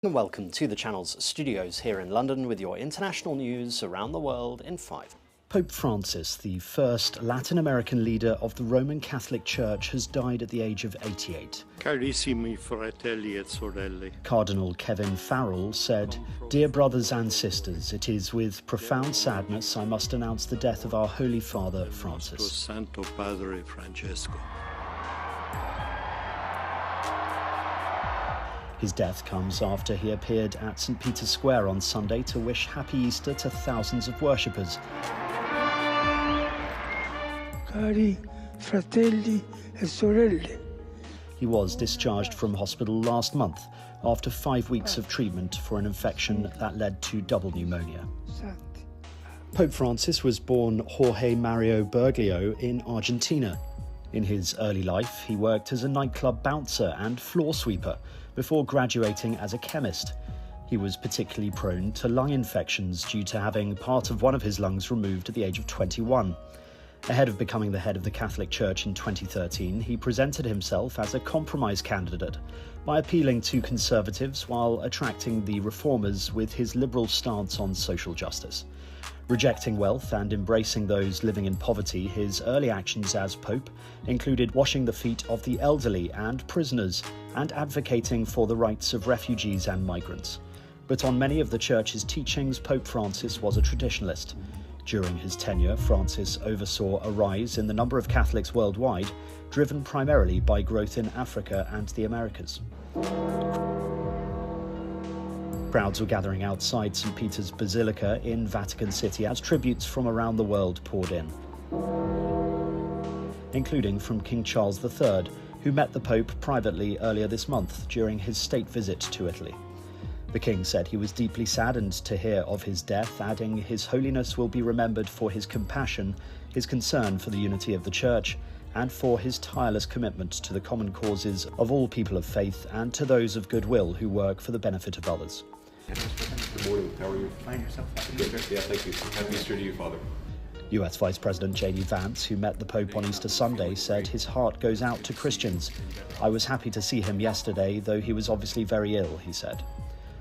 And welcome to the channel's studios here in London with your international news around the world in 5. Pope Francis, the first Latin American leader of the Roman Catholic Church, has died at the age of 88. Carissimi fratelli e sorelle. Cardinal Kevin Farrell said, "Dear brothers and sisters, it is with profound sadness I must announce the death of our Holy Father Francis." Santo Padre Francesco. His death comes after he appeared at St. Peter's Square on Sunday to wish Happy Easter to thousands of worshippers. Cari fratelli e sorelle. He was discharged from hospital last month after 5 weeks of treatment for an infection that led to double pneumonia. Pope Francis was born Jorge Mario Bergoglio in Argentina. In his early life, he worked as a nightclub bouncer and floor sweeper before graduating as a chemist. He was particularly prone to lung infections due to having part of one of his lungs removed at the age of 21. Ahead of becoming the head of the Catholic Church in 2013, he presented himself as a compromise candidate by appealing to conservatives while attracting the reformers with his liberal stance on social justice. Rejecting wealth and embracing those living in poverty, his early actions as Pope included washing the feet of the elderly and prisoners and advocating for the rights of refugees and migrants. But on many of the Church's teachings, Pope Francis was a traditionalist. During his tenure, Francis oversaw a rise in the number of Catholics worldwide, driven primarily by growth in Africa and the Americas. Crowds were gathering outside St. Peter's Basilica in Vatican City as tributes from around the world poured in, including from King Charles III, who met the Pope privately earlier this month during his state visit to Italy. The King said he was deeply saddened to hear of his death, adding, "His Holiness will be remembered for his compassion, his concern for the unity of the Church, and for his tireless commitment to the common causes of all people of faith and to those of goodwill who work for the benefit of others." Good morning. How are you? Fine, yourself? Good. Yeah, thank you. Happy Easter to you, Father. US Vice President J.D. Vance, who met the Pope on Easter Sunday, said his heart goes out to Christians. "I was happy to see him yesterday, though he was obviously very ill," he said.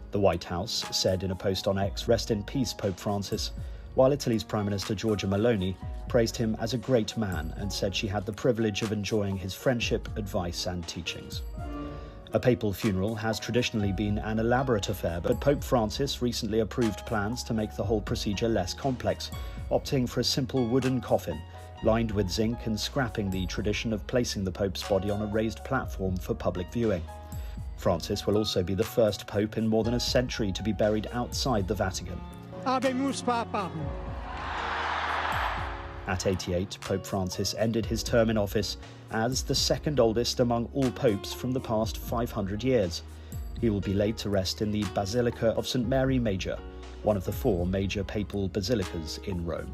The White House said in a post on X, "Rest in peace, Pope Francis," while Italy's Prime Minister Giorgia Meloni praised him as a great man and said she had the privilege of enjoying his friendship, advice and teachings. A papal funeral has traditionally been an elaborate affair, but Pope Francis recently approved plans to make the whole procedure less complex, opting for a simple wooden coffin, lined with zinc and scrapping the tradition of placing the Pope's body on a raised platform for public viewing. Francis will also be the first Pope in more than a century to be buried outside the Vatican. Habemus Papam. At 88, Pope Francis ended his term in office as the second oldest among all popes from the past 500 years. He will be laid to rest in the Basilica of St. Mary Major, one of the 4 major papal basilicas in Rome.